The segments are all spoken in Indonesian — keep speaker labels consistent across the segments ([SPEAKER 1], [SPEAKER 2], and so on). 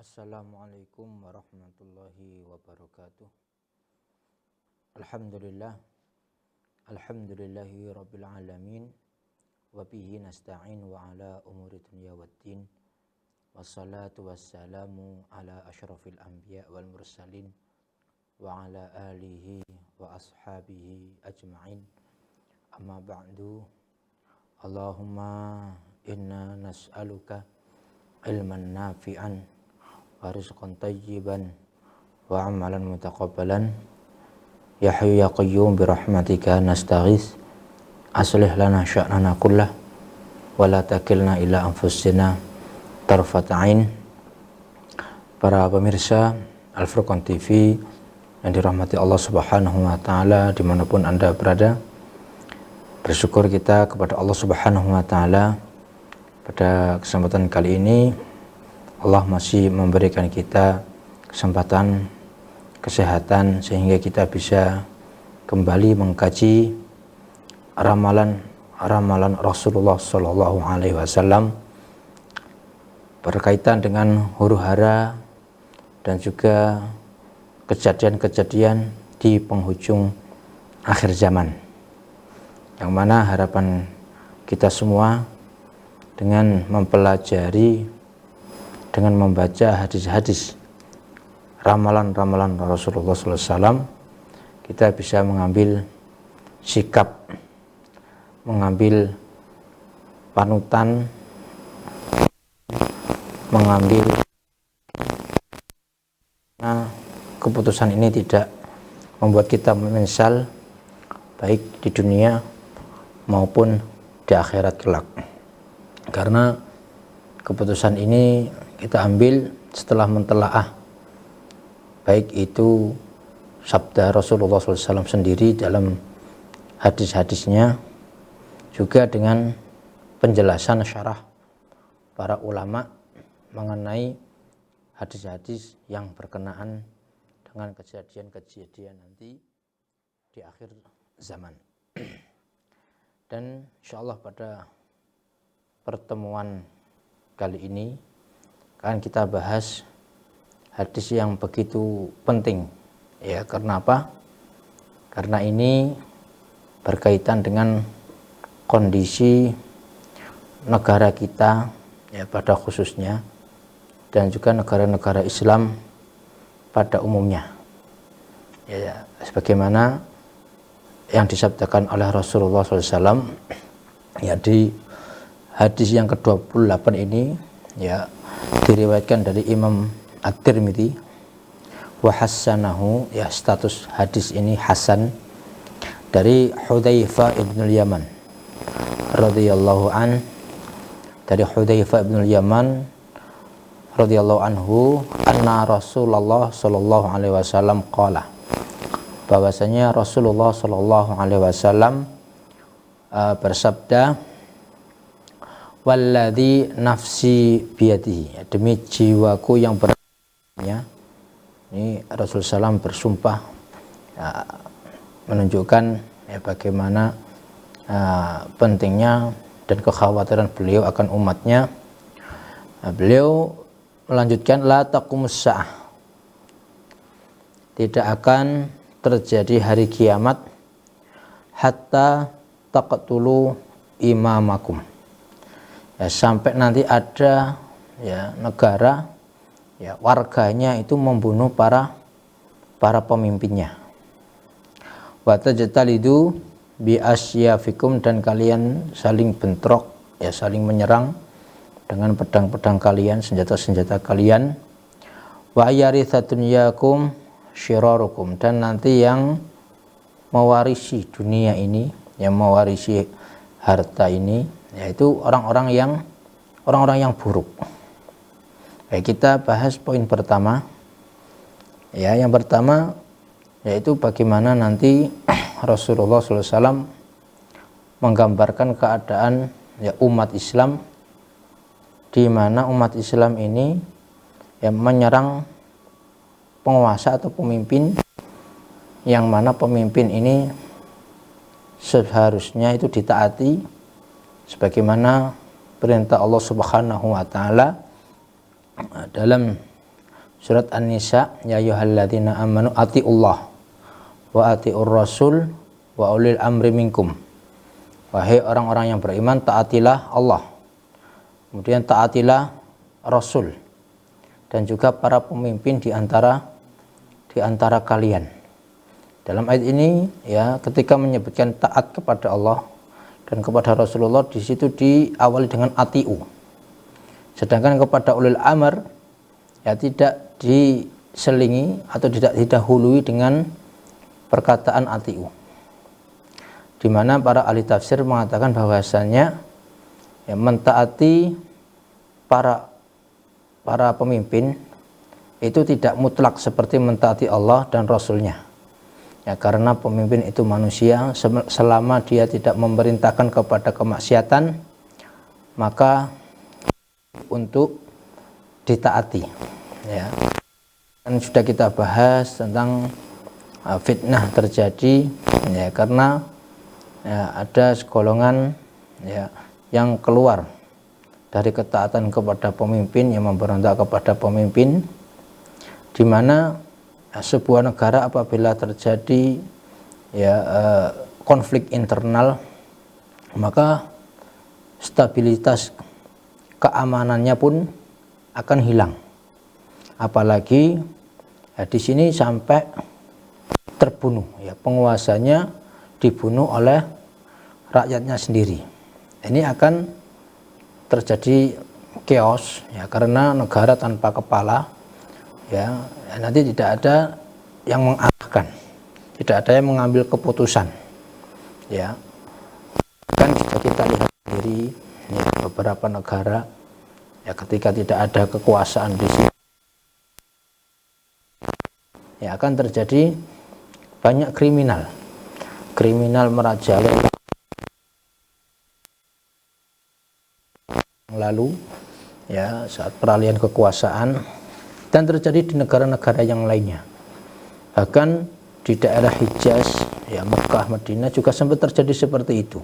[SPEAKER 1] Assalamualaikum warahmatullahi wabarakatuh. Alhamdulillahi rabbil alamin. Wabihi nasta'in wa ala umuri dunya waddin. Wassalatu wassalamu ala ashrafil anbiya wal mursalin wa ala alihi wa ashabihi ajma'in. Amma ba'du. Allahumma inna nas'aluka ilman nafi'an wa rizqan tayyiban wa amalan mutaqabbalan. Ya Hayyu ya Qayyum bi rahmatika nastaghits. Aslih lana sya'nana kullah wa la takilna ila anfusina tarfat ain. Para pemirsa Al-Furqan TV yang dirahmati Allah Subhanahu wa taala dimanapun Anda berada, bersyukur kita kepada Allah Subhanahu wa taala pada kesempatan kali ini Allah masih memberikan kita kesempatan kesehatan sehingga kita bisa kembali mengkaji ramalan Rasulullah Shallallahu Alaihi Wasallam berkaitan dengan huru-hara dan juga kejadian-kejadian di penghujung akhir zaman, yang mana harapan kita semua dengan mempelajari, dengan membaca hadis-hadis ramalan-ramalan Rasulullah SAW, kita bisa mengambil sikap, mengambil panutan, mengambil keputusan ini tidak membuat kita menyesal baik di dunia maupun di akhirat kelak. Karena keputusan ini kita ambil setelah mentelaah baik itu sabda Rasulullah SAW sendiri dalam hadis-hadisnya, juga dengan penjelasan syarah para ulama mengenai hadis-hadis yang berkenaan dengan kejadian-kejadian nanti di akhir zaman. Dan insyaallah pada pertemuan kali ini akan kita bahas hadis yang begitu penting, ya. Karena apa? Karena ini berkaitan dengan kondisi negara kita, ya, pada khususnya, dan juga negara-negara Islam pada umumnya, ya, sebagaimana yang disabdakan oleh Rasulullah SAW, ya, di hadis yang ke-28 ini, ya, diriwayatkan dari Imam At-Tirmidzi wa hassanahu, ya, status hadis ini hasan, dari Hudzaifah ibn al-Yaman radhiyallahu an, dari Hudzaifah ibn al-Yaman radhiyallahu anhu, anna Rasulullah sallallahu alaihi wasallam qala, bahwasanya Rasulullah sallallahu alaihi wasallam bersabda, walladzi nafsi biyadihi, demi jiwaku yang berada. Ini Rasulullah SAW bersumpah, ya, menunjukkan, ya, bagaimana pentingnya dan kekhawatiran beliau akan umatnya. Beliau melanjutkan, la taqumus sa'ah, tidak akan terjadi hari kiamat hatta taqtulu imamakum, ya, sampai nanti ada, ya, negara, ya, warganya itu membunuh para pemimpinnya. Wa tajtalidu bi asyafikum, dan kalian saling bentrok, ya, saling menyerang dengan pedang-pedang kalian, senjata-senjata kalian. Wa yarithatun yakum syirarukum, dan nanti yang mewarisi dunia ini, yang mewarisi harta ini, yaitu orang-orang yang buruk. Baik, kita bahas poin pertama, ya. Yang pertama yaitu bagaimana nanti Rasulullah SAW menggambarkan keadaan, ya, umat Islam, di mana umat Islam ini, ya, menyerang penguasa atau pemimpin, yang mana pemimpin ini seharusnya itu ditaati sebagaimana perintah Allah Subhanahu wa taala dalam Surat An-Nisa, ya ayyuhalladzina amanu atiullah wa atiur rasul wa ulil amri minkum. Wahai orang-orang yang beriman, taatilah Allah, kemudian taatilah Rasul, dan juga para pemimpin di antara kalian. Dalam ayat ini ya, ketika menyebutkan taat kepada Allah dan kepada Rasulullah, di situ diawali dengan atiu. Sedangkan kepada ulil amr ya tidak diselingi atau tidak didahului dengan perkataan atiu. Di mana para ahli tafsir mengatakan bahwasannya ya, mentaati para pemimpin itu tidak mutlak seperti mentaati Allah dan Rasulnya. Ya, karena pemimpin itu manusia, selama dia tidak memerintahkan kepada kemaksiatan, maka untuk ditaati. Ya. Dan sudah kita bahas tentang fitnah terjadi ya, karena ya, ada segolongan ya, yang keluar dari ketaatan kepada pemimpin, yang memberontak kepada pemimpin, di mana sebuah negara apabila terjadi ya konflik internal, maka stabilitas keamanannya pun akan hilang. Apalagi ya, di sini sampai terbunuh, ya, penguasanya dibunuh oleh rakyatnya sendiri. Ini akan terjadi chaos ya, karena negara tanpa kepala ya, nanti tidak ada yang mengarahkan, tidak ada yang mengambil keputusan ya. Kan jika kita lihat sendiri ya, beberapa negara ya, ketika tidak ada kekuasaan di sini ya, akan terjadi banyak kriminal merajalela. Lalu ya, saat peralihan kekuasaan, dan terjadi di negara-negara yang lainnya. Bahkan di daerah Hijaz ya, Mekah, Madinah juga sempat terjadi seperti itu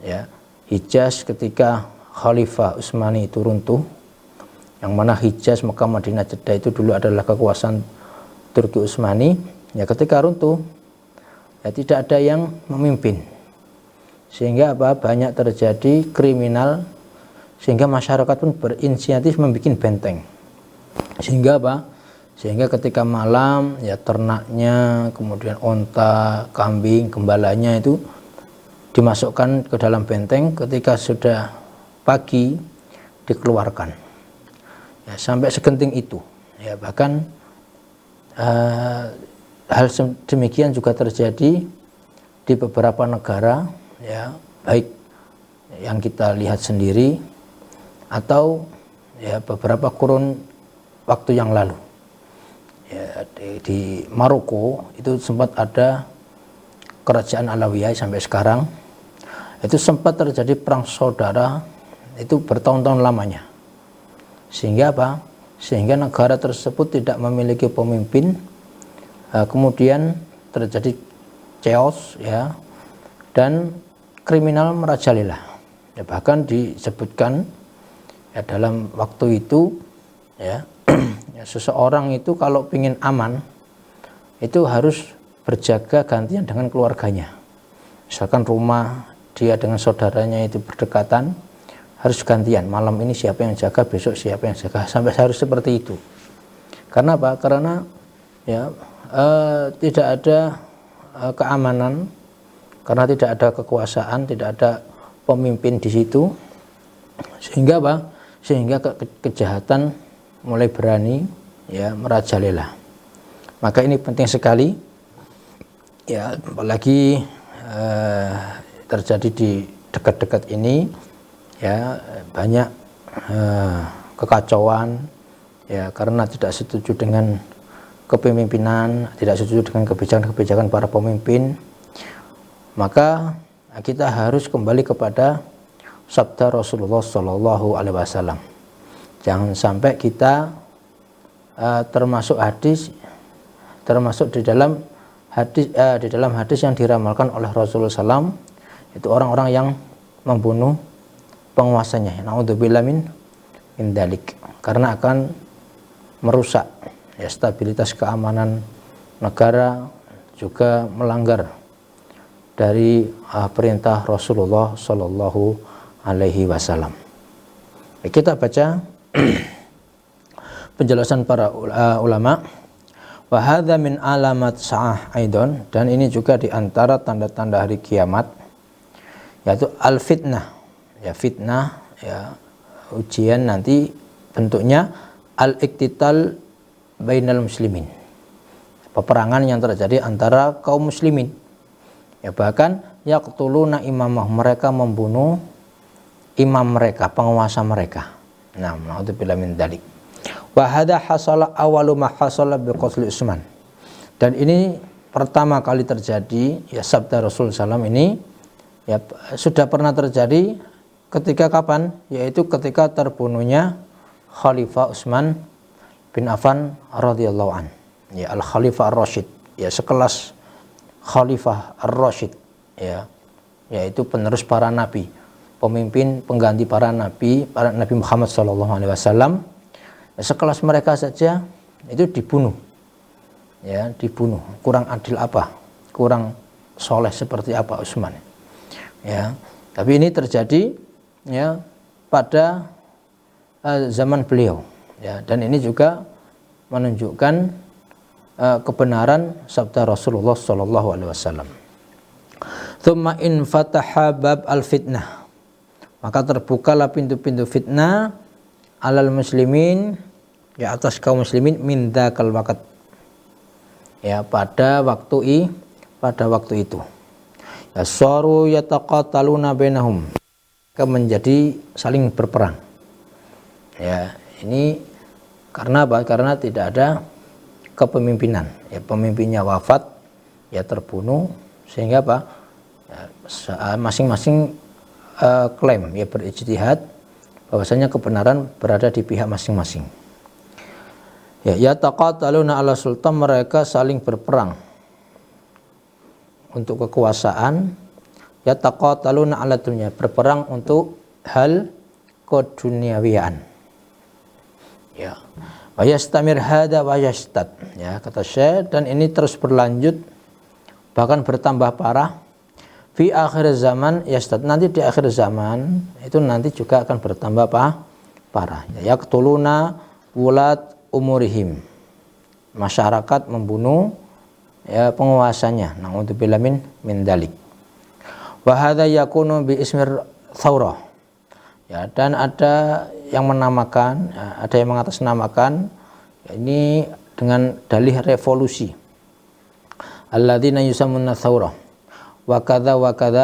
[SPEAKER 1] ya. Hijaz ketika Khalifah Utsmani itu runtuh, yang mana Hijaz, Mekah, Madinah, Jeddah itu dulu adalah kekuasaan Turki Utsmani ya, ketika runtuh ya, tidak ada yang memimpin, sehingga banyak terjadi kriminal, sehingga masyarakat pun berinisiatif membuat benteng. Sehingga ketika malam ya, ternaknya, kemudian onta, kambing, gembalanya itu dimasukkan ke dalam benteng, ketika sudah pagi dikeluarkan ya, sampai segenting itu ya. Bahkan hal demikian juga terjadi di beberapa negara ya, baik yang kita lihat sendiri atau ya beberapa kurun waktu yang lalu ya, di Maroko itu sempat ada kerajaan Alawiyah. Sampai sekarang itu sempat terjadi perang saudara itu bertahun-tahun lamanya, sehingga sehingga negara tersebut tidak memiliki pemimpin, kemudian terjadi chaos ya, dan kriminal merajalela ya. Bahkan disebutkan ya, dalam waktu itu ya, ya, seseorang itu kalau ingin aman itu harus berjaga gantian dengan keluarganya. Misalkan rumah dia dengan saudaranya itu berdekatan, harus gantian, malam ini siapa yang jaga, besok siapa yang jaga, sampai harus seperti itu. Karena apa? Karena ya tidak ada keamanan, karena tidak ada kekuasaan, tidak ada pemimpin di situ, sehingga sehingga kejahatan mulai berani ya merajalela. Maka ini penting sekali ya, apalagi terjadi di dekat-dekat ini ya, banyak kekacauan ya, karena tidak setuju dengan kepemimpinan, tidak setuju dengan kebijakan-kebijakan para pemimpin. Maka kita harus kembali kepada sabda Rasulullah Shallallahu Alaihi Wasallam. Jangan sampai kita termasuk di dalam hadis yang diramalkan oleh Rasulullah SAW, itu orang-orang yang membunuh penguasanya. Naudzubillah min dalik. Karena akan merusak ya stabilitas keamanan negara, juga melanggar dari perintah Rasulullah Shallallahu Alaihi Wasallam. Kita baca penjelasan para ulama. Wa hadza min alamat sa'ah aidon, dan ini juga di antara tanda-tanda hari kiamat, yaitu al fitnah. Ya fitnah ya ujian nanti bentuknya al iktital bainal muslimin. Peperangan yang terjadi antara kaum muslimin. Ya bahkan yaqtuluna imamah, mereka membunuh imam mereka, penguasa mereka. Nah, naudzubillah min dzalik. Wa hadza hasala awalu ma hasala bi qatl Utsman. Dan ini pertama kali terjadi ya sabda Rasul sallam ini ya sudah pernah terjadi ketika kapan? Yaitu ketika terbunuhnya Khalifah Utsman bin Affan radhiyallahu an. Ya al-Khalifah ar-Rasyid, ya sekelas Khalifah ar-Rasyid ya, yaitu penerus para nabi, pemimpin pengganti para nabi Muhammad sallallahu alaihi wasallam. Sekelas mereka saja itu dibunuh, ya dibunuh. Kurang adil apa, kurang soleh seperti apa Utsman, ya. Tapi ini terjadi ya pada zaman beliau, ya. Dan ini juga menunjukkan kebenaran sabda Rasulullah Sallallahu Alaihi Wasallam. Tsumma in fataha bab al fitnah, maka terbukalah pintu-pintu fitnah alal muslimin, ya atas kaum muslimin min dzakal waqt, ya pada waktu itu ya saru yataqataluna bainahum, menjadi saling berperang. Ya ini karena apa? Karena tidak ada kepemimpinan, ya pemimpinnya wafat, ya terbunuh, sehingga apa? Ya, masing-masing klaim, ya berijtihad bahwasanya kebenaran berada di pihak masing-masing. Ya yataqataluna ala sultan, mereka saling berperang untuk kekuasaan. Yataqataluna ala dunya, berperang untuk hal keduniawian. Ya. Wa yastamir hada wa yashtad, ya kata Syekh, dan ini terus berlanjut bahkan bertambah parah fi akhir zaman yashtad, nanti di akhir zaman itu nanti juga akan bertambah parah. Ya yaqtuluna wulat umurihim, masyarakat membunuh ya penguasanya. Na'udzubillah min dzalik. Wa hadza yakunu bi ismir thawrah. Ya, dan ada yang menamakan, ada yang mengatasnamakan ya, ini dengan dalih revolusi. Alladzina yusammuna thawrah wa kadza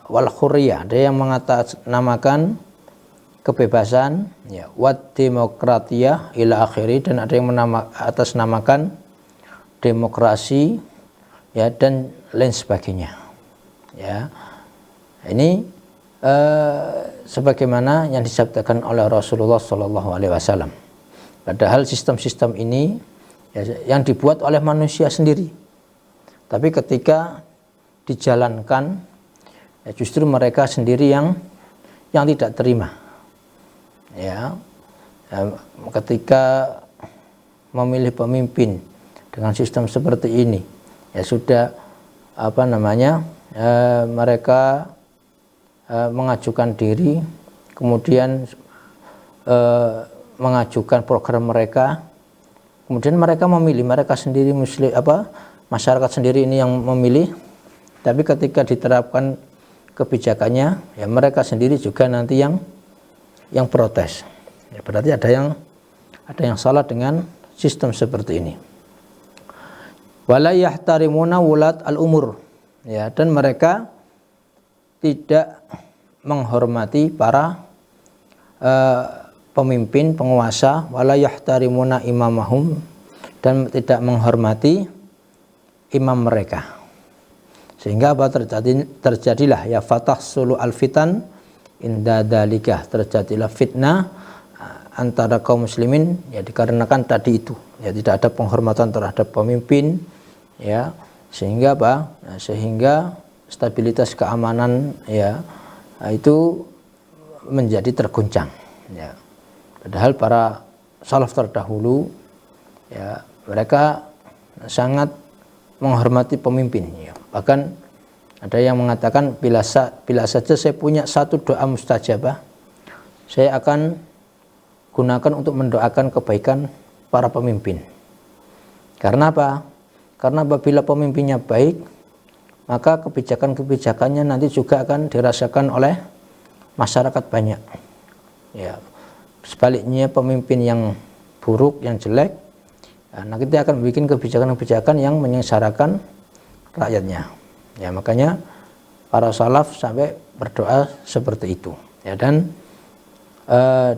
[SPEAKER 1] wal hurriyah. Ada yang mengatasnamakan kebebasan, ya, wat demokratiyah ila akhiri, dan ada yang atasnamakan demokrasi, ya, dan lain sebagainya. Ya, ini sebagaimana yang disabdakan oleh Rasulullah Shallallahu Alaihi Wasallam. Padahal sistem-sistem ini ya, yang dibuat oleh manusia sendiri, tapi ketika dijalankan, ya, justru mereka sendiri yang tidak terima. Ya, ketika memilih pemimpin dengan sistem seperti ini, ya sudah mereka mengajukan diri, kemudian mengajukan program mereka, kemudian mereka memilih, mereka sendiri masyarakat sendiri ini yang memilih, tapi ketika diterapkan kebijakannya, ya mereka sendiri juga nanti yang protes. Ya, berarti ada yang salah dengan sistem seperti ini. Wala yahtarimuna wulat al-umur, ya, dan mereka tidak menghormati para pemimpin, penguasa. Wala yahtarimuna imamahum, dan tidak menghormati imam mereka. Sehingga apa terjadilah ya fatahsulu al-fitan inda dalikah, terjadilah fitnah antara kaum muslimin, ya dikarenakan tadi itu, ya tidak ada penghormatan terhadap pemimpin, ya, sehingga apa? Nah, sehingga stabilitas keamanan, ya, itu menjadi terguncang, ya. Padahal para salaf terdahulu, ya mereka sangat menghormati pemimpin, ya. Bahkan ada yang mengatakan bila saja saya punya satu doa mustajabah, saya akan gunakan untuk mendoakan kebaikan para pemimpin. Karena apa? Karena apabila pemimpinnya baik, maka kebijakan-kebijakannya nanti juga akan dirasakan oleh masyarakat banyak. Ya, sebaliknya pemimpin yang buruk, yang jelek, nanti akan bikin kebijakan-kebijakan yang menyengsarakan rakyatnya. Ya, makanya para salaf sampai berdoa seperti itu. Ya, dan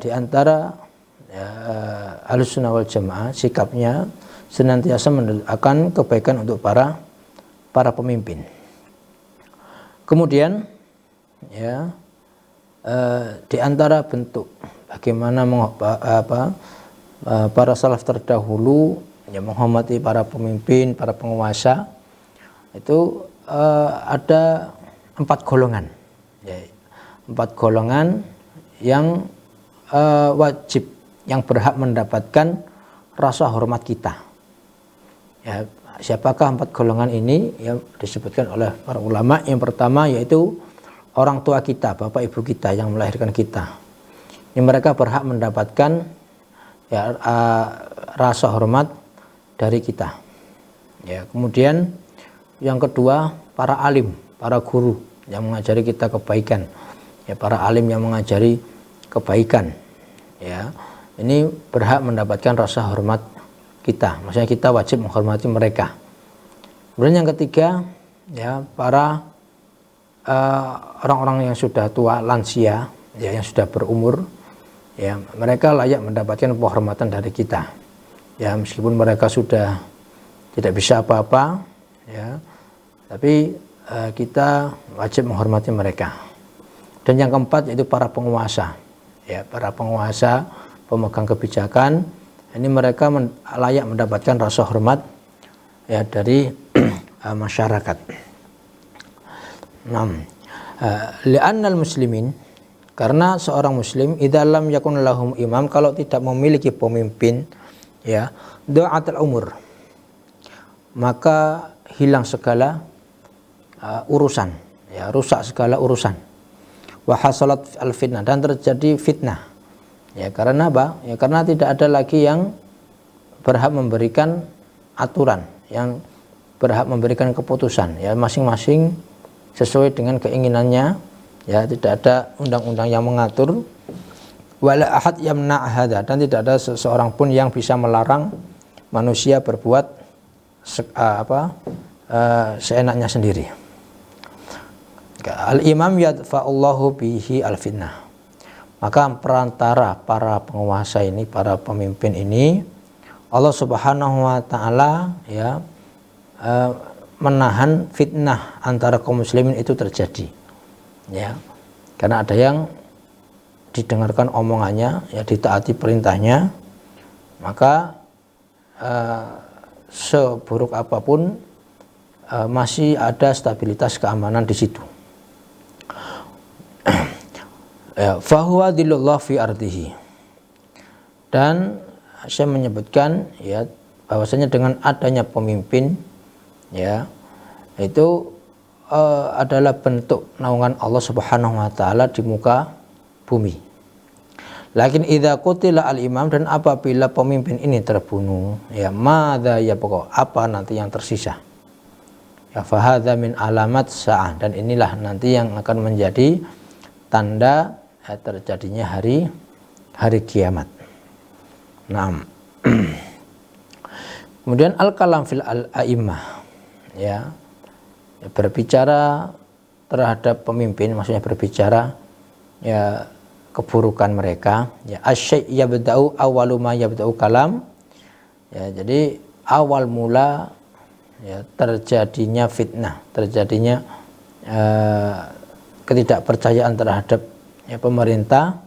[SPEAKER 1] di antara Ahlussunnah wal Jamaah sikapnya senantiasa mendoakan kebaikan untuk para pemimpin. Kemudian ya di antara bentuk bagaimana para salaf terdahulu yang menghormati para pemimpin, para penguasa, itu ada 4 golongan, ya, 4 golongan yang wajib, yang berhak mendapatkan rasa hormat kita. Ya, siapakah 4 golongan ini? Ya, disebutkan oleh para ulama. Yang pertama yaitu orang tua kita, bapak ibu kita yang melahirkan kita. Ini mereka berhak mendapatkan ya rasa hormat dari kita. Ya, kemudian yang kedua para alim, para guru yang mengajari kita kebaikan. Ya, para alim yang mengajari kebaikan. Ya, ini berhak mendapatkan rasa hormat kita. Maksudnya kita wajib menghormati mereka. Kemudian yang ketiga ya para orang-orang yang sudah tua, lansia, ya, yang sudah berumur, ya, mereka layak mendapatkan penghormatan dari kita. Ya, meskipun mereka sudah tidak bisa apa-apa, ya, tapi kita wajib menghormati mereka. Dan yang keempat yaitu para penguasa. Ya, para penguasa, pemegang kebijakan, ini mereka layak mendapatkan rasa hormat ya dari masyarakat. 6. Li'annal muslimin, karena seorang muslim idza lam yakun lahum imam, kalau tidak memiliki pemimpin, ya, dha'atul umur, maka hilang segala urusan, ya, rusak segala urusan. Wa hasalat al fitnah, dan terjadi fitnah. Ya, karena apa? Ya, karena tidak ada lagi yang berhak memberikan aturan, yang berhak memberikan keputusan, ya, masing-masing sesuai dengan keinginannya, ya, tidak ada undang-undang yang mengatur. Wala ahad yamna' hadza, dan tidak ada seseorang pun yang bisa melarang manusia berbuat seenaknya sendiri. Al-imam yadfa'ullahu bihi al-fitnah, maka perantara para penguasa ini, para pemimpin ini, Allah Subhanahu wa taala ya menahan fitnah antara kaum muslimin itu terjadi. Ya. Karena ada yang didengarkan omongannya, ya, ditaati perintahnya, maka seburuk apapun masih ada stabilitas keamanan di situ. Ya, fahuwa dhillullah fi ardihi, dan saya menyebutkan ya bahwasanya dengan adanya pemimpin, ya, itu adalah bentuk naungan Allah Subhanahu wa taala di muka bumi. Lakin idza qutila al-imam, dan apabila pemimpin ini terbunuh, ya, madza yabqa, apa nanti yang tersisa? Ya, fahadza min alamat sa'ah, dan inilah nanti yang akan menjadi tanda terjadinya hari kiamat. Nah, kemudian al-kalam fil al-a'immah, ya, berbicara terhadap pemimpin, maksudnya berbicara ya keburukan mereka, ya, asy-syai' yabda'u awwalu ma yabda'u kalam, ya, jadi awal mula ya terjadinya fitnah, terjadinya ketidakpercayaan terhadap ya pemerintah,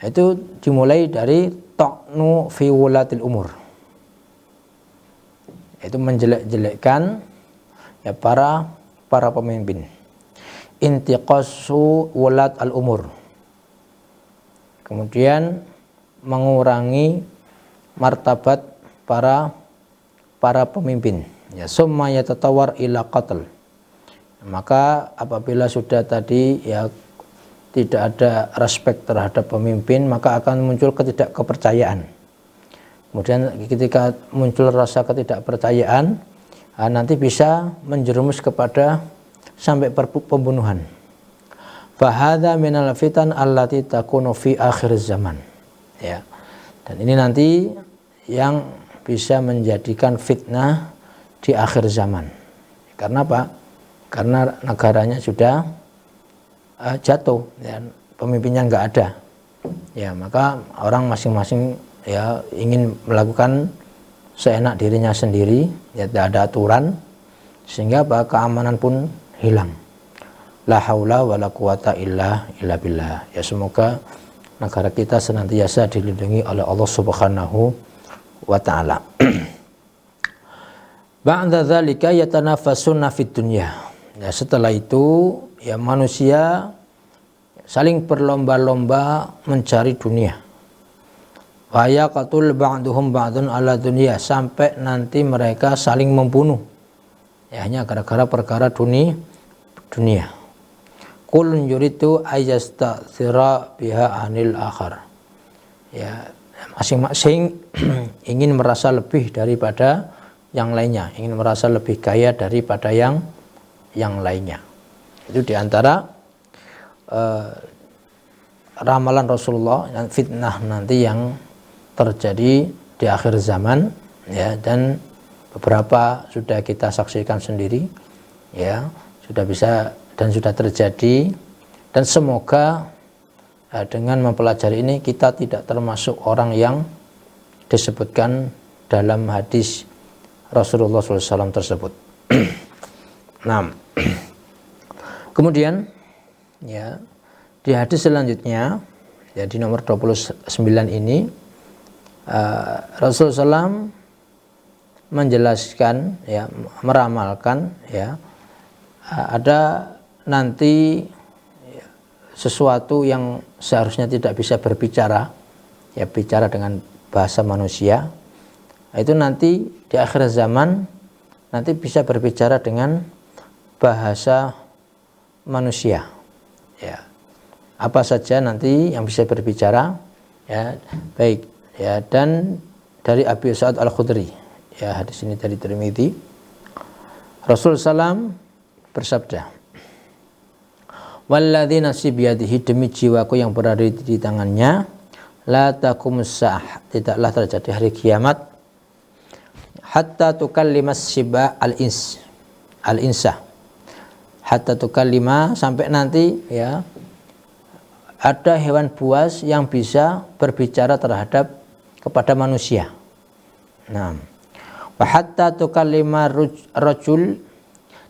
[SPEAKER 1] itu dimulai dari ta'nu fi wulatil umur, itu menjelek-jelekkan ya para pemimpin, intiqasu wulat al umur, kemudian mengurangi martabat para pemimpin. Ya, summa yatatawar ila qatl. Maka apabila sudah tadi ya tidak ada respect terhadap pemimpin, maka akan muncul ketidakkepercayaan. Kemudian ketika muncul rasa ketidakpercayaan, nanti bisa menjerumus kepada sampai pembunuhan. Fahadha minal fitan allati takunu fi akhir zaman. Ya. Dan ini nanti yang bisa menjadikan fitnah di akhir zaman. Karena apa? Karena negaranya sudah jatuh, ya, pemimpinnya nggak ada. Ya, maka orang masing-masing ya ingin melakukan seenak dirinya sendiri, ya tidak ada aturan, sehingga apa? Keamanan pun hilang. La haula wala quwata illa billah. Ya, semoga negara kita senantiasa dilindungi oleh Allah Subhanahu wa taala. Ba'da dzalika yatanafasuna fid dunya. Ya, setelah itu ya manusia saling berlomba-lomba mencari dunia. Wa yaqtul ba'duhum ba'dun ala dunya, sampai nanti mereka saling membunuh. Ya, hanya gara-gara perkara dunia. Kullun yuridu ayyastathira biha anil akhar. Ya, masing-masing ingin merasa lebih daripada yang lainnya, ingin merasa lebih kaya daripada yang lainnya. Itu diantara ramalan Rasulullah yang fitnah nanti yang terjadi di akhir zaman, ya, dan beberapa sudah kita saksikan sendiri, ya, sudah bisa dan sudah terjadi. Dan semoga dengan mempelajari ini kita tidak termasuk orang yang disebutkan dalam hadis Rasulullah SAW tersebut. Nah, kemudian ya di hadis selanjutnya, ya di nomor 29 ini, Rasulullah SAW menjelaskan, ya, meramalkan, ya, ada nanti sesuatu yang seharusnya tidak bisa berbicara, ya, bicara dengan bahasa manusia, itu nanti di akhir zaman nanti bisa berbicara dengan bahasa manusia. Ya, apa saja nanti yang bisa berbicara, ya, baik, ya, dan dari Abi Sa'id Al-Khudri, ya, hadis ini dari Tirmidzi, Rasul SAW bersabda, walladzi nafsi biyadihi, demi jiwaku yang berada di tangannya, la taqumus sa'ah, tidaklah terjadi hari kiamat, hatta tukallimas siba al-insa, hatta tukallima, sampai nanti, ya, ada hewan buas yang bisa berbicara kepada manusia. Nah, wa hatta tukallima rajul,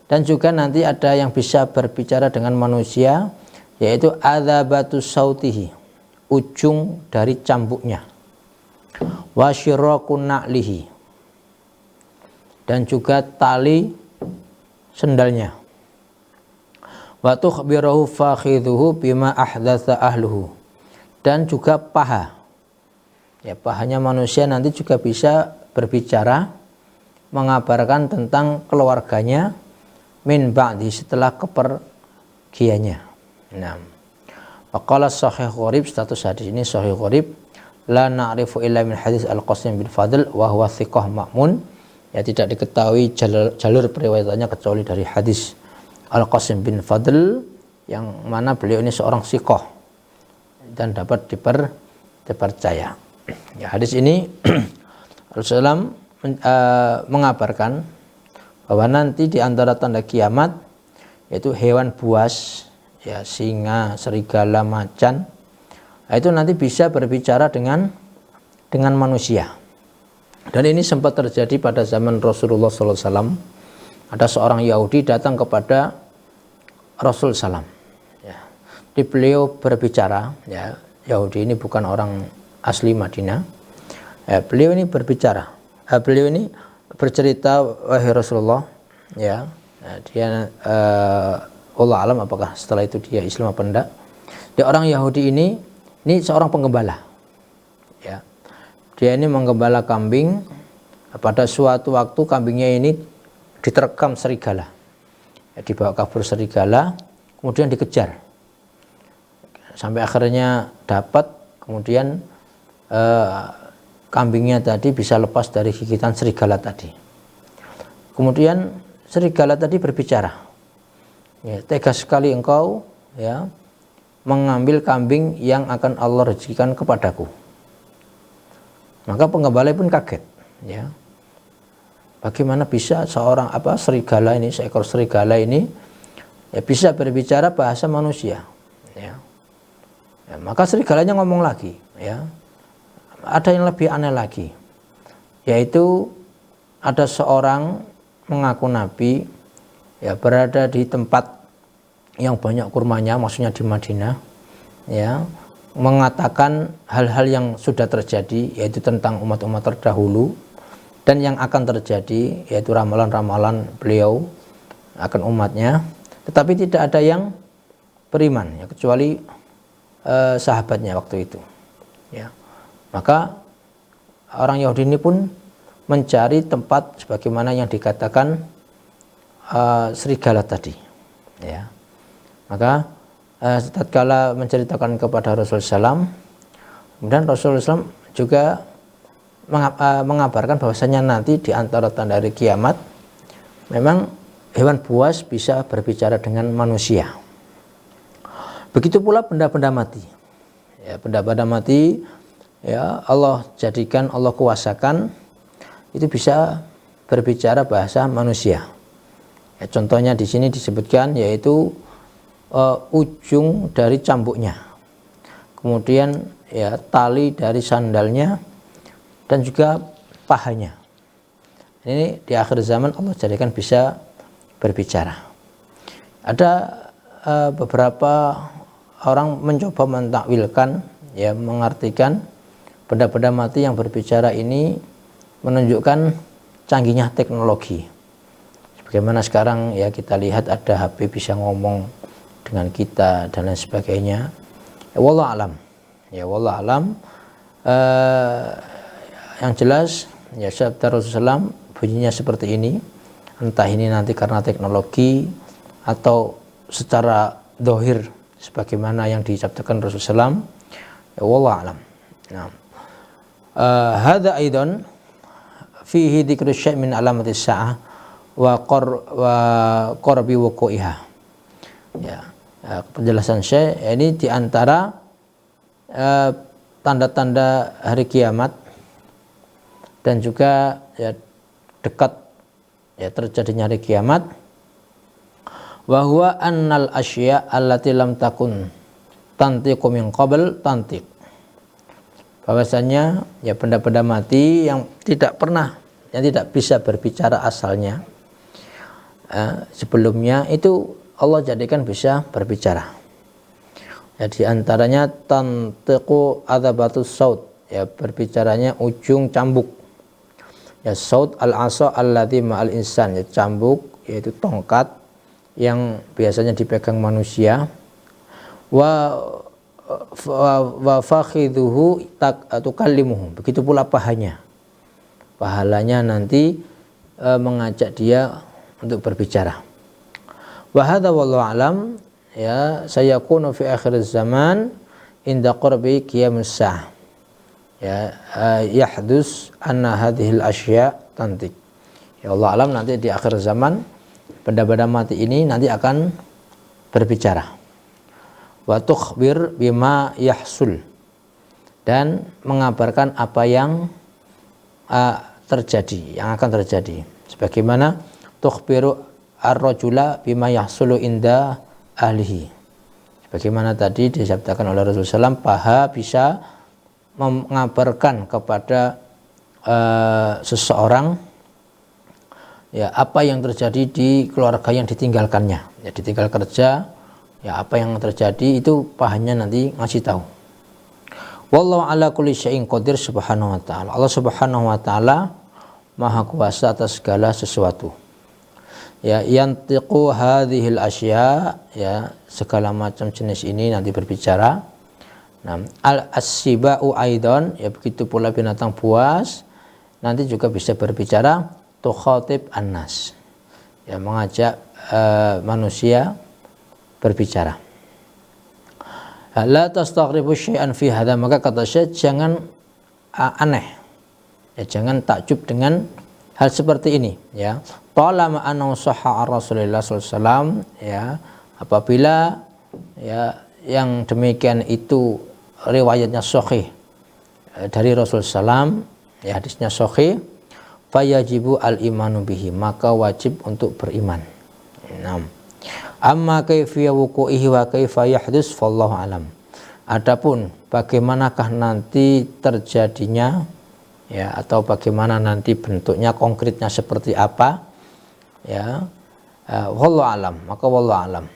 [SPEAKER 1] dan juga nanti ada yang bisa berbicara dengan manusia, yaitu adzabatu sautihi, ujung dari cambuknya, wa syiraqun na'lihi, dan juga tali sendalnya, wa tukhbirahu fakhidhuhu bima ahdatsa ahluhu, dan juga paha, ya, pahanya manusia nanti juga bisa berbicara, mengabarkan tentang keluarganya min ba'di, setelah kepergiannya. Nah, waqala sahih gharib, status hadis ini sahih gharib, la na'rifu illa min hadis Al-Qasim bin Fadl wa huwa thiqah ma'mun, ya, tidak diketahui jalur periwayatannya kecuali dari hadis Al-Qasim bin Fadl, yang mana beliau ini seorang thiqah dan dapat dipercaya. Ya, hadis ini Rasulullah mengabarkan bahwa nanti di antara tanda kiamat yaitu hewan buas, ya, singa, serigala, macan, itu nanti bisa berbicara dengan manusia. Dan ini sempat terjadi pada zaman Rasulullah SAW. Ada seorang Yahudi datang kepada Rasul SAW. Ya, di beliau berbicara, ya, Yahudi ini bukan orang asli Madinah. Ya, beliau ini berbicara. Beliau ini bercerita, wahai Rasulullah, ya, dia Allah alam apakah setelah itu dia Islam apa enggak. Dia orang Yahudi ini seorang penggembala, ya, dia ini menggembala kambing, pada suatu waktu kambingnya ini diterkam serigala, dibawa kabur serigala, kemudian dikejar sampai akhirnya dapat, kemudian kambingnya tadi bisa lepas dari gigitan serigala tadi. Kemudian serigala tadi berbicara, ya, tega sekali engkau, ya, mengambil kambing yang akan Allah rezekikan kepadaku. Maka penggembala pun kaget, ya. Bagaimana bisa seorang serigala ini, seekor serigala ini, ya, bisa berbicara bahasa manusia, ya. Ya, maka serigalanya ngomong lagi, ya. Ada yang lebih aneh lagi, yaitu ada seorang mengaku nabi, ya, berada di tempat yang banyak kurmanya, maksudnya di Madinah, ya, mengatakan hal-hal yang sudah terjadi, yaitu tentang umat-umat terdahulu dan yang akan terjadi, yaitu ramalan-ramalan beliau akan umatnya, tetapi tidak ada yang beriman, ya, kecuali sahabatnya waktu itu, ya. Maka orang Yahudi ini pun mencari tempat sebagaimana yang dikatakan serigala tadi, ya. Maka tatkala menceritakan kepada Rasulullah SAW, kemudian Rasulullah SAW juga mengabarkan bahwasanya nanti di antara tanda hari kiamat memang hewan buas bisa berbicara dengan manusia. Begitu pula benda-benda mati, ya, benda-benda mati, ya, Allah jadikan, Allah kuasakan itu bisa berbicara bahasa manusia, ya. Contohnya di sini disebutkan yaitu ujung dari cambuknya, kemudian, ya, tali dari sandalnya, dan juga pahanya. Ini di akhir zaman Allah jadikan bisa berbicara. Ada beberapa orang mencoba mentakwilkan, ya, mengartikan benda-benda mati yang berbicara ini menunjukkan canggihnya teknologi. Bagaimana sekarang, ya, kita lihat ada HP bisa ngomong dengan kita dan lain sebagainya. Ya, wallahu alam. Ya, wallahu alam. Yang jelas, ya, sabda Rasulullah bunyinya seperti ini. Entah ini nanti karena teknologi atau secara dohir sebagaimana yang disabdakan Rasulullah. Ya, wallahu alam. Nah, hadza aidan fihi dzikru syai' min alamatis sa'ah wa qarbi wuqu'iha. Ya, penjelasan Syekh ini diantara tanda-tanda hari kiamat dan juga, ya, dekat, ya, terjadinya hari kiamat. Wa huwa annal asya' allati lam takun tantiqu min qabl tantiq. Bahwasanya, ya, benda-benda mati yang tidak pernah, yang tidak bisa berbicara asalnya, sebelumnya itu Allah jadikan bisa berbicara. Ya, di antaranya tantiqu adzabatus saut, ya, berbicaranya ujung cambuk. Ya, saut al-asa alladzi ma'al insan, ya, cambuk yaitu tongkat yang biasanya dipegang manusia. Wa fakhidhuhu tukallimuhu, begitu pula pahanya. Pahalanya nanti mengajak dia untuk berbicara. Wa hadza wallahu alam, ya, sayakunu fi akhir zaman inda qurbi qiyamus sa'ah, ya, yahdus anna hadhil asya' tantik. Ya, Allah alam, nanti di akhir zaman benda-benda mati ini nanti akan berbicara. Wa tukhbir bima yahsul, dan mengabarkan apa yang terjadi, yang akan terjadi. Sebagaimana tukhbiru ar-rajula bima yahsulu inda ahlihi. Sebagaimana tadi disabdakan oleh Rasulullah SAW, paha bisa mengabarkan kepada seseorang, ya, apa yang terjadi di keluarga yang ditinggalkannya, ya, ditinggal kerja, ya, apa yang terjadi itu pahanya nanti ngasih tahu. Wallahu ala kulli syai'in qadir subhanahu wa ta'ala. Allah subhanahu wa ta'ala maha kuasa atas segala sesuatu. Ya, yantiqu hadhil asya, ya, segala macam jenis ini nanti berbicara. Nah, al-asiba'u aidan, ya, begitu pula binatang buas, nanti juga bisa berbicara tukhatib annas, ya, mengajak manusia berbicara. La tastaghribu syai'an fi hadza, maka kata Syekh jangan aneh, ya, jangan takjub dengan hal seperti ini, ya. Talama annahu sahha Rasulullah sallallahu alaihi wasallam, ya, apabila ya yang demikian itu riwayatnya sahih dari Rasul sallam, ya, hadisnya sahih, fayajibu al-imanu bihi, maka wajib untuk beriman. Amma kaifiya wuqu'ihi wa kaifa yahdus fallahu alam. Adapun bagaimanakah nanti terjadinya, ya, atau bagaimana nanti bentuknya konkretnya seperti apa, ya, wallahu alam, maka wallahu alam.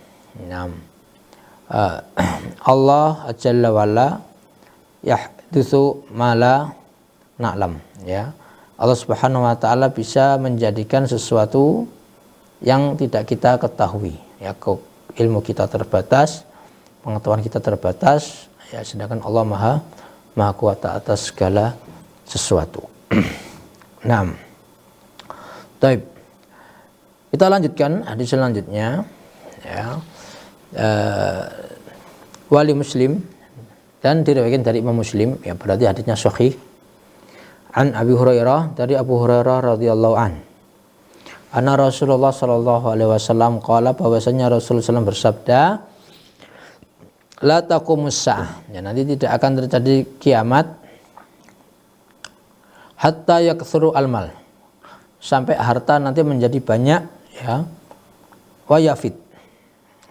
[SPEAKER 1] Allah jalla wala yahdutsu ma la na'lam, ya. Allah Subhanahu wa taala bisa menjadikan sesuatu yang tidak kita ketahui, ya, ilmu kita terbatas, pengetahuan kita terbatas, ya, sedangkan Allah maha kuasa atas segala sesuatu. Nah, baik, kita lanjutkan hadis selanjutnya, ya. Wali Muslim dan diriwayatkan dari Imam Muslim, ya, berarti hadisnya sahih. An Abi Hurairah, dari Abu Hurairah radhiyallahu an, anna Rasulullah sallallahu alaihi wasallam qala, bahwasanya Rasulullah SAW bersabda, la taqumus sa'ah, ya, nanti tidak akan terjadi kiamat hatta yaktsuru almal, sampai harta nanti menjadi banyak, ya, wa yafid,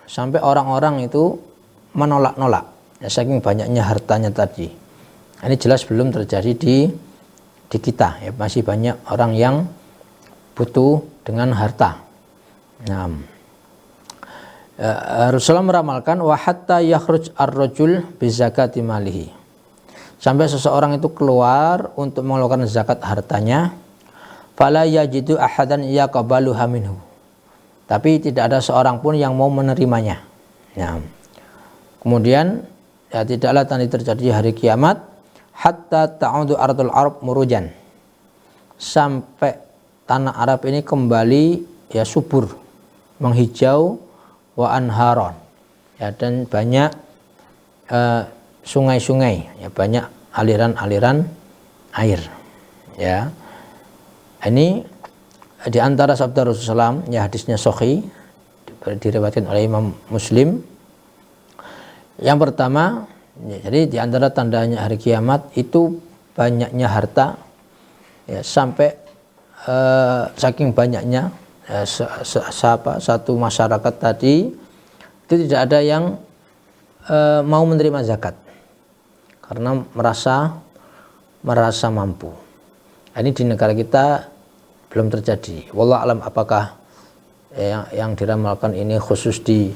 [SPEAKER 1] sampai orang-orang itu menolak-nolak, ya, saking banyaknya hartanya tadi. Ini jelas belum terjadi di kita, ya, masih banyak orang yang butuh dengan harta. Nah, Rasulullah meramalkan wa hatta yakhruj ar-rajul bi zakati malihi, sampai seseorang itu keluar untuk mengeluarkan zakat hartanya, fala yajidu ahadan yaqbaluha minhu, tapi tidak ada seorang pun yang mau menerimanya. Nah, kemudian, ya, tidaklah nanti terjadi hari kiamat hatta ta'udu ardul arab murujan, sampai tanah Arab ini kembali, ya, subur, menghijau, wa anharon, ya, dan banyak sungai-sungai, ya, banyak aliran-aliran air, ya. Ini di antara sabda Rasulullah SAW, ya, hadisnya sahih, diriwayatkan oleh Imam Muslim. Yang pertama, ya, jadi di antara tandanya hari kiamat itu banyaknya harta, ya, sampai saking banyaknya, ya, satu masyarakat tadi itu tidak ada yang mau menerima zakat karena merasa mampu. Ini di negara kita belum terjadi. Wallahu alam apakah yang diramalkan ini khusus di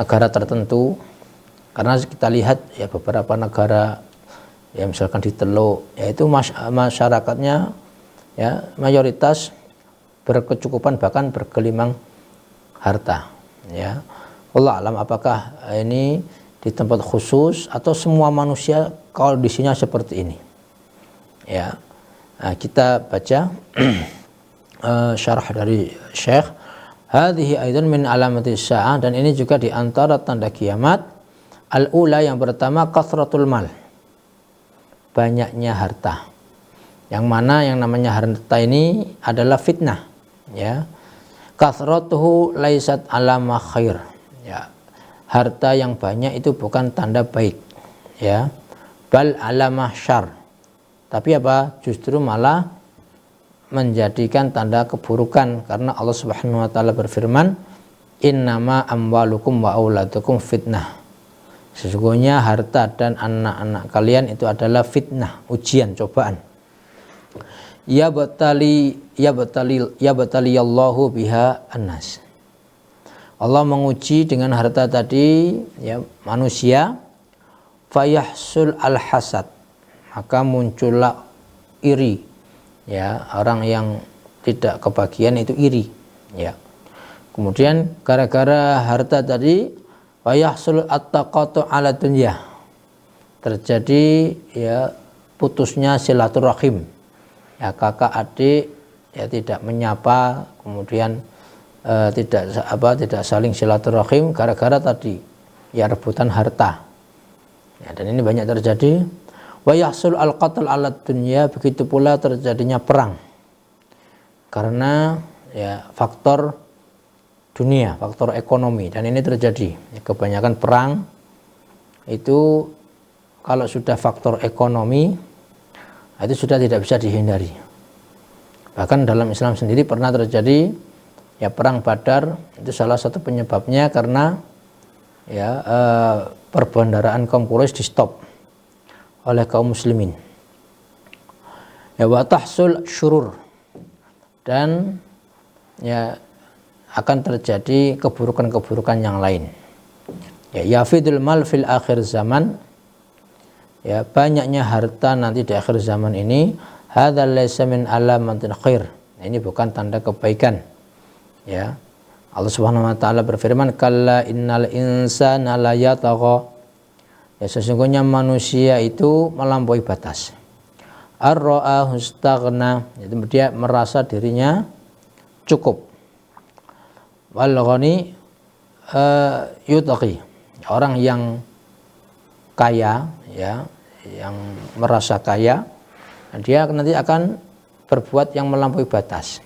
[SPEAKER 1] negara tertentu, karena kita lihat, ya, beberapa negara, ya, misalkan di Teluk, yaitu masyarakatnya, ya, mayoritas berkecukupan, bahkan bergelimang harta, ya. Allah alam apakah ini di tempat khusus atau semua manusia kondisinya seperti ini, ya. Nah, kita baca syarah dari Syekh, hadhihi aidan min alamati sa'ah, dan ini juga di antara tanda kiamat. Al-ula, yang pertama, kathratul mal, banyaknya harta. Yang mana yang namanya harta ini adalah fitnah, ya. Kathratuhu laisat alama khair, ya. Harta yang banyak itu bukan tanda baik, ya. Bal alamah syar, tapi apa? Justru malah menjadikan tanda keburukan, karena Allah Subhanahu wa taala berfirman, innama amwalukum wa auladukum fitnah. Sesungguhnya harta dan anak-anak kalian itu adalah fitnah, ujian, cobaan. Ya batali Allahu biha annas. Allah menguji dengan harta tadi, ya, manusia. Fayahsul al-hasad, maka muncullah iri, ya, orang yang tidak kebagian itu iri, ya. Kemudian gara-gara harta tadi, fayahsul at-taqatu ala dunya, terjadi, ya, putusnya silaturahim, ya kakak adik ya tidak menyapa, kemudian tidak saling silaturahim gara-gara tadi ya rebutan harta. Ya, dan ini banyak terjadi. Wa yahsul al-qatl 'ala dunya, begitu pula terjadinya perang. Karena ya faktor dunia, faktor ekonomi, dan ini terjadi. Kebanyakan perang itu kalau sudah faktor ekonomi itu sudah tidak bisa dihindari. Bahkan dalam Islam sendiri pernah terjadi ya perang Badar, itu salah satu penyebabnya karena ya perbendaharaan kaum Quraisy di stop oleh kaum muslimin. Ya wa tahsul syurur, dan ya akan terjadi keburukan-keburukan yang lain. Ya yafidul mal fil akhir zaman, ya banyaknya harta nanti di akhir zaman ini, hadzal laysa min alamatil khair. Ini bukan tanda kebaikan. Ya. Allah Subhanahu wa taala berfirman, kalla innal insana la yatagha. Ya sesungguhnya manusia itu melampaui batas. Ar-ra'ahu istaghna, itu dia merasa dirinya cukup. Wal ghani yutaqi, orang yang kaya ya, yang merasa kaya, dia nanti akan berbuat yang melampaui batas.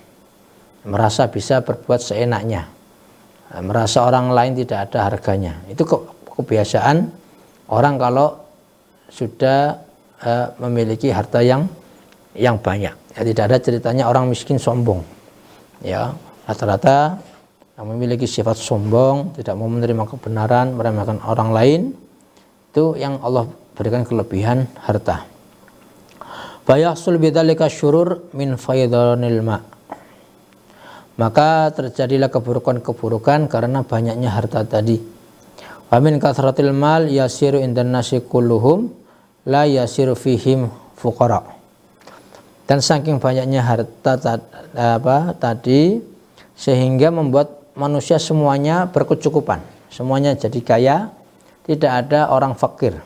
[SPEAKER 1] Merasa bisa berbuat seenaknya, merasa orang lain tidak ada harganya. Itu kebiasaan orang kalau sudah memiliki harta yang banyak. Ya, tidak ada ceritanya orang miskin sombong. Ya, rata-rata yang memiliki sifat sombong, tidak mau menerima kebenaran, meremehkan orang lain, itu yang Allah berikan kelebihan harta. Bayahsul bidzalika syurur min faidhanil ma'. Maka terjadilah keburukan-keburukan karena banyaknya harta tadi. Wa min kathratil mal yasiru indan nasi kulluhum la yasiru fihim fuqara. Dan saking banyaknya harta tadi sehingga membuat manusia semuanya berkecukupan, semuanya jadi kaya, tidak ada orang fakir,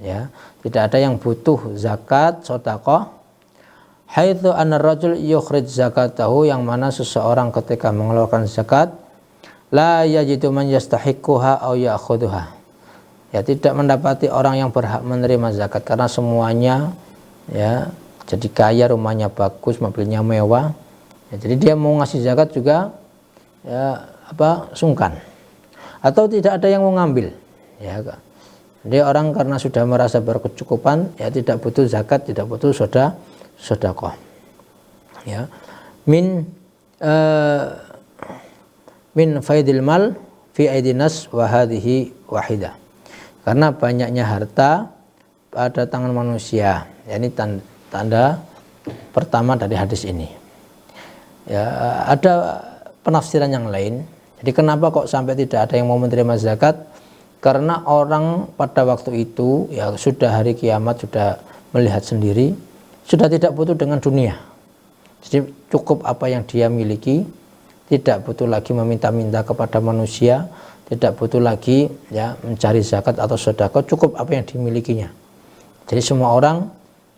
[SPEAKER 1] ya, tidak ada yang butuh zakat, sedekah. Haitsu anna rajul yukhrij zakatahu, yang mana seseorang ketika mengeluarkan zakat la yajidu man yastahiquha aw ya'khudhuha, ya tidak mendapati orang yang berhak menerima zakat karena semuanya ya jadi kaya, rumahnya bagus, mobilnya mewah, ya, jadi dia mau ngasih zakat juga ya sungkan, atau tidak ada yang mau ngambil, ya. Jadi orang karena sudah merasa berkecukupan, ya tidak butuh zakat, tidak butuh sedekah. Ya. Min faidil mal fi aidinas wa hadhihi wahidah. Karena banyaknya harta pada tangan manusia. Ya, ini tanda pertama dari hadis ini. Ya, ada penafsiran yang lain. Jadi kenapa kok sampai tidak ada yang mau menerima zakat? Karena orang pada waktu itu ya sudah hari kiamat, sudah melihat sendiri, sudah tidak butuh dengan dunia. Jadi cukup apa yang dia miliki, tidak butuh lagi meminta-minta kepada manusia, tidak butuh lagi ya mencari zakat atau sedekah, cukup apa yang dimilikinya. Jadi semua orang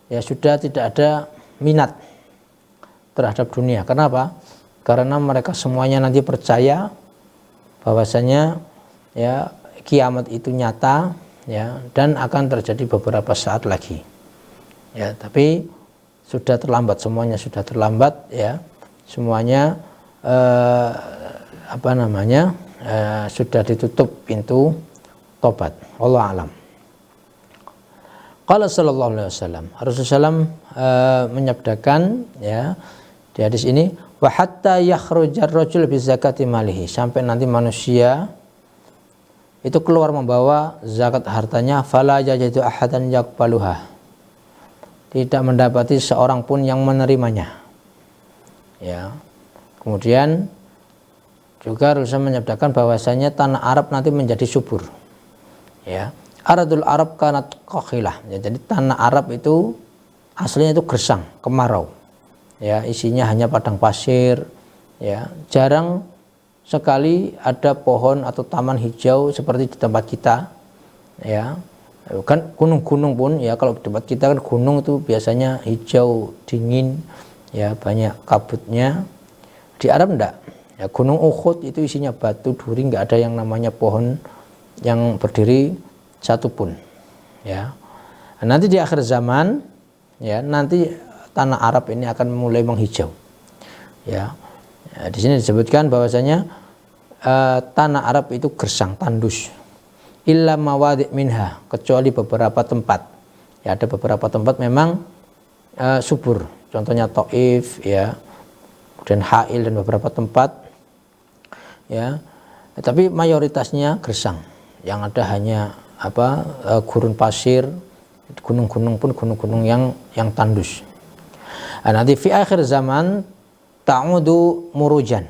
[SPEAKER 1] ya sudah tidak ada minat terhadap dunia. Kenapa? Karena mereka semuanya nanti percaya bahwasanya ya kiamat itu nyata, ya, dan akan terjadi beberapa saat lagi. Ya, tapi sudah terlambat, semuanya sudah terlambat, ya. Semuanya sudah ditutup pintu tobat. Wallahu alam. Qala sallallahu alaihi wasallam, Rasulullah menyabdakan ya di hadis ini, wa hatta yakhrujar rajul bi zakati malihi, sampai nanti manusia itu keluar membawa zakat hartanya, fala yajidu ahadan yaqbaluha, tidak mendapati seorang pun yang menerimanya. Ya. Kemudian juga Rasulullah menyabdakan bahwasanya tanah Arab nanti menjadi subur. Ya. Aradul Arab kanat qakhilah. Ya, jadi tanah Arab itu aslinya itu gersang, kemarau. Ya, isinya hanya padang pasir, ya. Jarang sekali ada pohon atau taman hijau seperti di tempat kita, ya. Kan gunung-gunung pun ya, kalau di tempat kita kan gunung itu biasanya hijau, dingin, ya banyak kabutnya. Di Arab enggak. Ya, Gunung Uhud itu isinya batu duri, enggak ada yang namanya pohon yang berdiri satupun. Ya. Nanti di akhir zaman, ya nanti tanah Arab ini akan mulai menghijau. Ya. Di sini disebutkan bahwasanya tanah Arab itu gersang, tandus. Illa mawadi' minha, kecuali beberapa tempat. Ya, ada beberapa tempat memang subur. Contohnya Taif, ya, dan Ha'il dan beberapa tempat. Ya, tapi mayoritasnya gersang. Yang ada hanya gurun pasir, gunung-gunung pun gunung-gunung yang tandus. Nanti fi akhir zaman ta'udu murujan.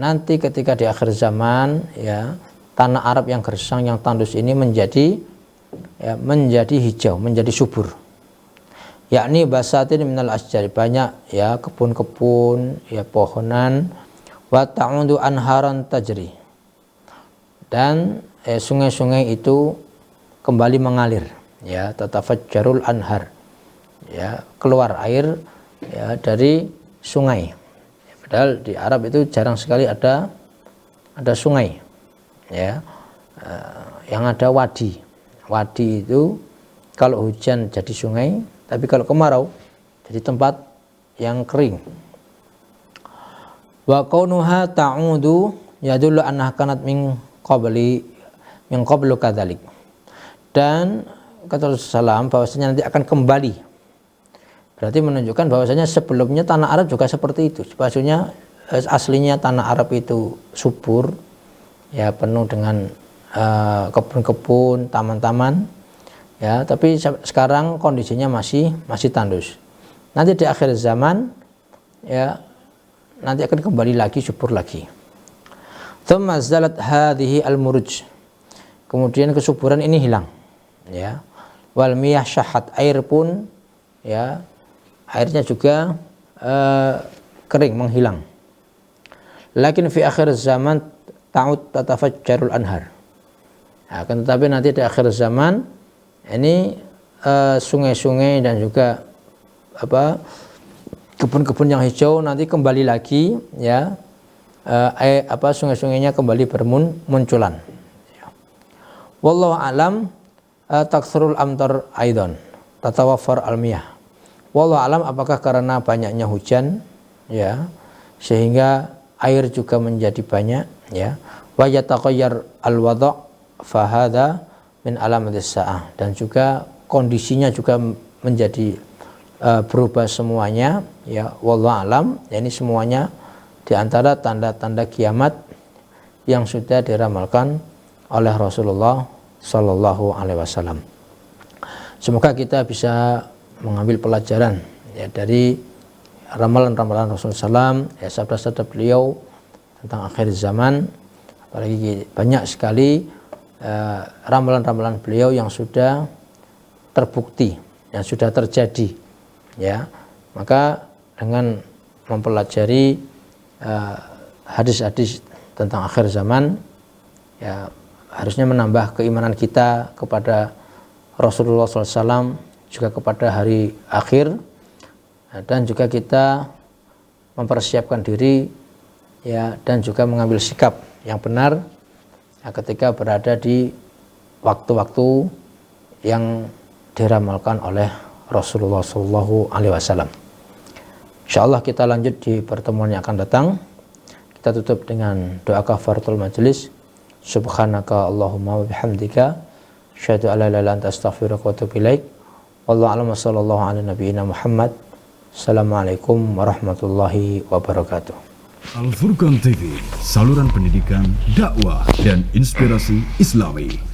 [SPEAKER 1] Nanti ketika di akhir zaman, ya, tanah Arab yang gersang, yang tandus ini menjadi hijau, menjadi subur. Yakni basatin minal asjari, banyak ya kebun-kebun, ya pohonan, wa ta'udu anharan tajri. Dan sungai-sungai itu kembali mengalir, ya, tatafajjarul anhar. Ya, keluar air, ya, dari sungai. Padahal di Arab itu jarang sekali ada sungai. Ya, yang ada wadi. Wadi itu kalau hujan jadi sungai, tapi kalau kemarau jadi tempat yang kering. Wa kaunuha ta'udu yadullu annaha kanat min qablu kadzalik. Dan kata Rasulullah bahwasanya nanti akan kembali. Berarti menunjukkan bahwasanya sebelumnya tanah Arab juga seperti itu. Maksudnya aslinya tanah Arab itu subur, ya, penuh dengan kebun-kebun, taman-taman, ya, tapi sekarang kondisinya masih tandus. Nanti di akhir zaman, ya, nanti akan kembali lagi subur lagi. Tsumma zalat hadhihi al-muruj. Kemudian kesuburan ini hilang, ya. Wal miyah syahat, air pun, ya, airnya juga kering, menghilang. Lakin fi akhir zaman ta'ud tatafajjarul anhar. Akan tetapi nanti di akhir zaman ini sungai-sungai dan juga kebun-kebun yang hijau nanti kembali lagi, ya, sungai-sungainya kembali bermunculan. Wallahu alam taksirul amtar aidan tatawaffar almiyah. Wallahu alam, apakah karena banyaknya hujan, ya, sehingga air juga menjadi banyak, ya. Wa yataghayyar alwada' fahada min alamatis sa'ah, dan juga kondisinya juga menjadi berubah semuanya, ya. Wallahu alam, ya, ini semuanya diantara tanda-tanda kiamat yang sudah diramalkan oleh Rasulullah Sallallahu Alaihi Wasallam. Semoga kita bisa mengambil pelajaran, ya, dari ramalan-ramalan Rasulullah SAW, ya, sabda-sabda beliau tentang akhir zaman. Apalagi banyak sekali ramalan-ramalan beliau yang sudah terbukti, yang sudah terjadi, ya. Maka dengan mempelajari hadis-hadis tentang akhir zaman, ya, harusnya menambah keimanan kita kepada Rasulullah SAW, juga kepada hari akhir, dan juga kita mempersiapkan diri, ya, dan juga mengambil sikap yang benar, ya, ketika berada di waktu-waktu yang diramalkan oleh Rasulullah SAW. Insyaallah kita lanjut di pertemuan yang akan datang. Kita tutup dengan doa kafaratul majelis. Subhanaka Allahumma wa bihamdika asyhadu an la ilaha illa anta astaghfiruka wa atubu ilaik. Wallahu a'lam wa sallallahu ala nabiyyina Muhammad. Assalamualaikum warahmatullahi wabarakatuh.
[SPEAKER 2] Al Furqan TV, saluran pendidikan, dakwah dan inspirasi Islami.